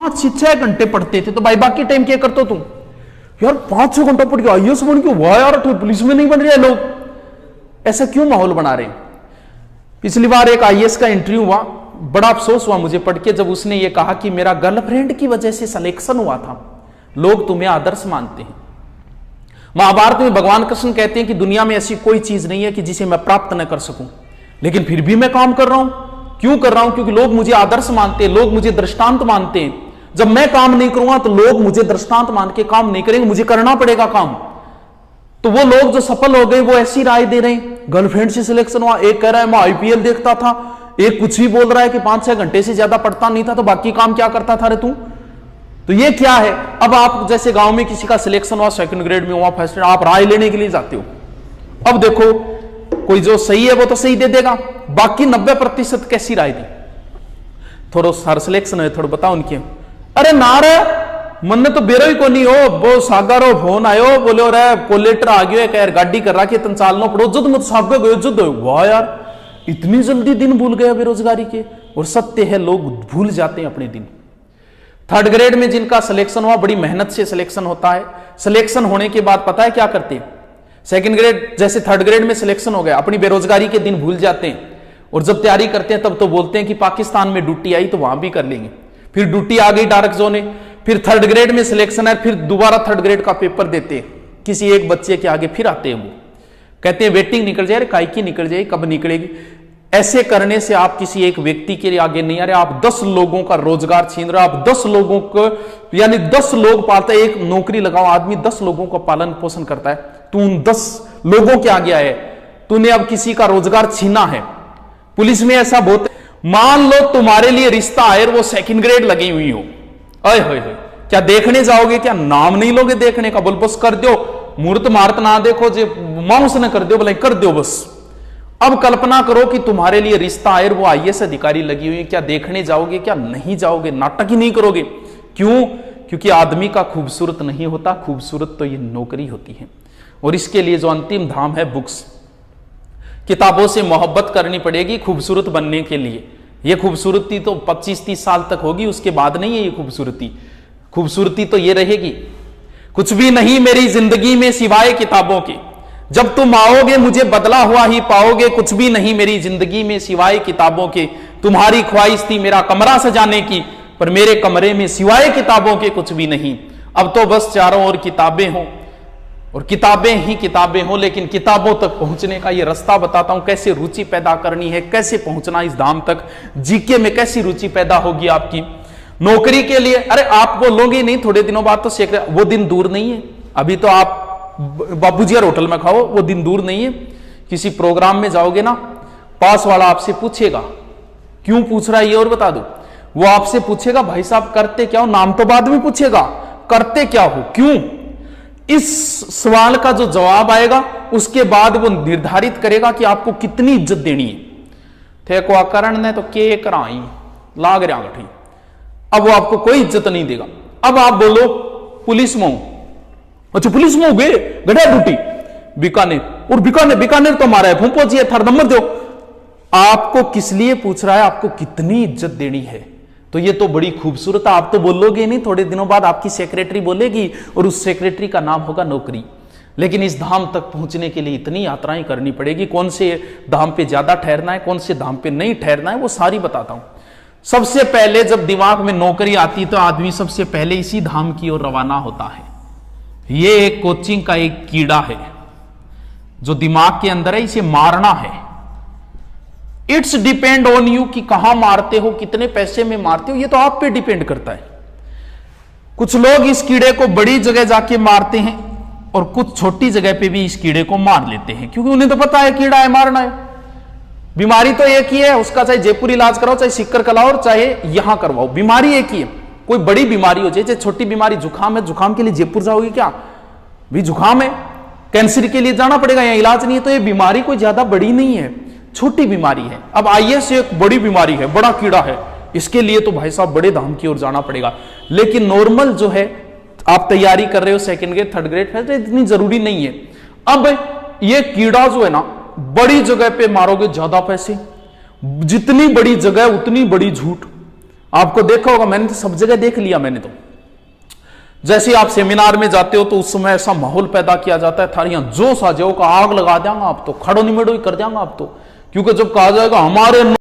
5-6 घंटे पढ़ते थे, तो भाई बाकी टाइम क्या करते हो तुम? यार 5-6 घंटा पढ़ के आईएएस बन के, वाह यार तो पुलिस में नहीं बन रहे लोग, ऐसा क्यों माहौल बना रहे हैं? पिछली बार एक आईएएस का इंटरव्यू हुआ, बड़ा अफसोस हुआ मुझे पढ़ के, जब उसने ये कहा कि मेरा गर्लफ्रेंड की वजह से सिलेक्शन हुआ था, लोग तुम्हें आदर्श मानते हैं। महाभारत में भगवान कृष्ण कहते हैं कि दुनिया में ऐसी कोई चीज नहीं है कि जिसे मैं प्राप्त न कर सकूं, लेकिन फिर भी मैं काम कर रहा हूं। क्यों कर रहा हूं? क्योंकि लोग मुझे आदर्श मानते हैं, लोग मुझे दृष्टांत मानते हैं। जब मैं काम नहीं करूंगा तो लोग मुझे दृष्टांत मान के काम नहीं करेंगे, मुझे करना पड़ेगा काम। तो वो लोग जो सफल हो गए वो ऐसी राय दे रहे हैं, गर्लफ्रेंड से सिलेक्शन हुआ, एक कह रहा है मैं आईपीएल देखता था, एक कुछ भी बोल रहा है कि 5-6 घंटे से ज्यादा पढ़ता नहीं था, तो बाकी काम क्या करता था रे तू? तो ये क्या है? अब आप जैसे गांव में किसी का सिलेक्शन हुआ, सेकंड ग्रेड में हुआ, फर्स्ट ग्रेड, आप राय लेने के लिए जाते हो। अब देखो कोई जो सही है वो तो सही दे देगा, बाकी 90% कैसी राय दी? थोड़ा सर सिलेक्शन है, थोड़ा बताओ उनके। अरे ना रे, मन ने तो बेरो ही को नहीं हो, वो सागर फोन आयो, बोले रे कोलेटर आ गयो है, गाड़ी कर रहा कि तन चालना पड़ो, जुद मत सागर गयो, जुद। वाह यार, इतनी जल्दी दिन भूल गए बेरोजगारी के। और सत्य है, लोग भूल जाते हैं अपने दिन। थर्ड ग्रेड में जिनका सिलेक्शन हुआ, बड़ी मेहनत से सिलेक्शन होता है। सिलेक्शन होने के बाद पता है क्या करते हैं? सेकंड ग्रेड जैसे थर्ड ग्रेड में सिलेक्शन हो गया, अपनी बेरोजगारी के दिन भूल जाते हैं, और जब तैयारी करते हैं तब तो बोलते हैं कि पाकिस्तान में ड्यूटी आई तो वहां भी कर लेंगे। फिर ड्यूटी आ गई डार्क जोन में, फिर थर्ड ग्रेड में सिलेक्शन है, फिर दोबारा थर्ड ग्रेड का पेपर देते हैं किसी एक बच्चे के आगे, फिर आते हैं वो कहते हैं वेटिंग निकल जाए, काई की निकल जाए, कब निकलेगी। ऐसे करने से आप किसी एक व्यक्ति के लिए आगे नहीं आ रहे, आप 10 लोगों का रोजगार छीन रहे हो। आप 10 लोगों को, यानी 10 लोग पालते, एक नौकरी लगाओ आदमी 10 लोगों का पालन पोषण करता है, तू उन 10 लोगों के आगे आए, तूने अब किसी का रोजगार छीना है। पुलिस में ऐसा बहुत, मान लो तुम्हारे लिए रिश्ता आए, वो सेकंड ग्रेड लगी हुई हो, अय होय होय, क्या देखने जाओगे? क्या नाम नहीं लोगे देखने का? बोल बस कर दो, मुहूर्त मार्त ना देखो, जे मांस न कर दो, बोले कर दो बस। अब कल्पना करो कि तुम्हारे लिए रिश्ता आए, वो आईएएस अधिकारी लगी हुई है, क्या देखने जाओगे? क्या नहीं जाओगे? नाटक ही नहीं करोगे? क्यों? क्योंकि आदमी का खूबसूरत नहीं होता, खूबसूरत तो ये नौकरी होती है। और इसके लिए जो अंतिम धाम है बुक्स, किताबों से मोहब्बत करनी पड़ेगी खूबसूरत बनने के लिए। ये खूबसूरती तो 25-30 साल तक होगी, उसके बाद नहीं है ये खूबसूरती। खूबसूरती तो ये रहेगी, कुछ भी नहीं मेरी जिंदगी में सिवाय किताबों के, जब तुम आओगे मुझे बदला हुआ ही पाओगे, कुछ भी नहीं मेरी जिंदगी में सिवाय किताबों के। तुम्हारी ख्वाहिश थी मेरा कमरा सजाने की, पर मेरे कमरे में सिवाय किताबों के कुछ भी नहीं। अब तो बस चारों ओर किताबें हों, और किताबें ही किताबें हों, लेकिन किताबों तक पहुंचने का ये रास्ता बताता हूं, कैसे रुचि पैदा करनी है, कैसे पहुंचना इस धाम तक। जीके में कैसी रुचि पैदा होगी आपकी नौकरी के लिए? अरे आप बोलोगे नहीं, थोड़े दिनों बाद तो सेक्रेटरी, वो दिन दूर नहीं है। अभी तो आप बाबूजी होटल में खाओ, वो दिन दूर नहीं है। किसी प्रोग्राम में जाओगे ना, पास वाला आपसे पूछेगा, क्यों पूछ रहा है ये और बता दो। वो आपसे पूछेगा भाई साहब करते क्या हो, नाम तो बाद में पूछेगा, करते क्या हो, क्यों। इस सवाल का जो जवाब आएगा उसके बाद वो निर्धारित करेगा कि आपको कितनी इज्जत देनी है। थे को आकरण ने तो के कराई लाग रहा गठी, अब वो आपको कोई इज्जत नहीं देगा। अब आप बोलो पुलिस में हूं, अच्छा पुलिस में हो गए, गढ़ा ड्यूटी बीकानेर, और बीकानेर तो हमारा है, फूंपो जी थर्ड नंबर दो। आपको किस लिए पूछ रहा है, आपको कितनी इज्जत देनी है। तो ये तो बड़ी खूबसूरत है। आप तो बोलोगे नहीं, थोड़े दिनों बाद आपकी सेक्रेटरी बोलेगी, और उस सेक्रेटरी का नाम होगा नौकरी। लेकिन इस धाम तक पहुंचने के लिए इतनी यात्राएं करनी पड़ेगी। कौन से धाम पे ज्यादा ठहरना है, कौन से धाम पे नहीं ठहरना है, वो सारी बताता हूं। सबसे पहले जब दिमाग में नौकरी आती तो आदमी सबसे पहले इसी धाम की ओर रवाना होता है। ये एक कोचिंग का एक कीड़ा है जो दिमाग के अंदर है, इसे मारना है। इट्स डिपेंड ऑन यू कि कहां मारते हो, कितने पैसे में मारते हो, ये तो आप पे डिपेंड करता है। कुछ लोग इस कीड़े को बड़ी जगह जाके मारते हैं, और कुछ छोटी जगह पे भी इस कीड़े को मार लेते हैं, क्योंकि उन्हें तो पता है कीड़ा है, मारना है। बीमारी तो एक ही है, उसका चाहे जयपुर इलाज कराओ, चाहे सिक्कर कराओ, चाहे यहां करवाओ, बीमारी एक ही है। कोई बड़ी बीमारी हो जाए, छोटी बीमारी जुकाम है, जुकाम के लिए जयपुर जाओगे क्या? भी जुकाम है, कैंसर के लिए जाना पड़ेगा, यहाँ इलाज नहीं है। तो ये बीमारी कोई ज्यादा बड़ी नहीं है, छोटी बीमारी है। अब आईएएस एक बड़ी बीमारी है, बड़ा कीड़ा है, इसके लिए तो भाई साहब बड़े धाम की ओर जाना पड़ेगा। लेकिन नॉर्मल जो है, आप तैयारी कर रहे हो सेकंड ग्रेड थर्ड ग्रेड, फिर इतनी जरूरी नहीं है। अब ये कीड़ा जो है ना, बड़ी जगह पे मारोगे ज्यादा पैसे, जितनी बड़ी जगह उतनी बड़ी झूठ। आपको देखा होगा, मैंने तो सब जगह देख लिया। मैंने तो जैसे आप सेमिनार में जाते हो तो उस समय ऐसा माहौल पैदा किया जाता है, थारियां जोश आ जाओ का आग लगा देंगे आप तो, खड़ो निमेड़ो ही कर देंगे आप तो। क्योंकि जब कहा जाएगा हमारे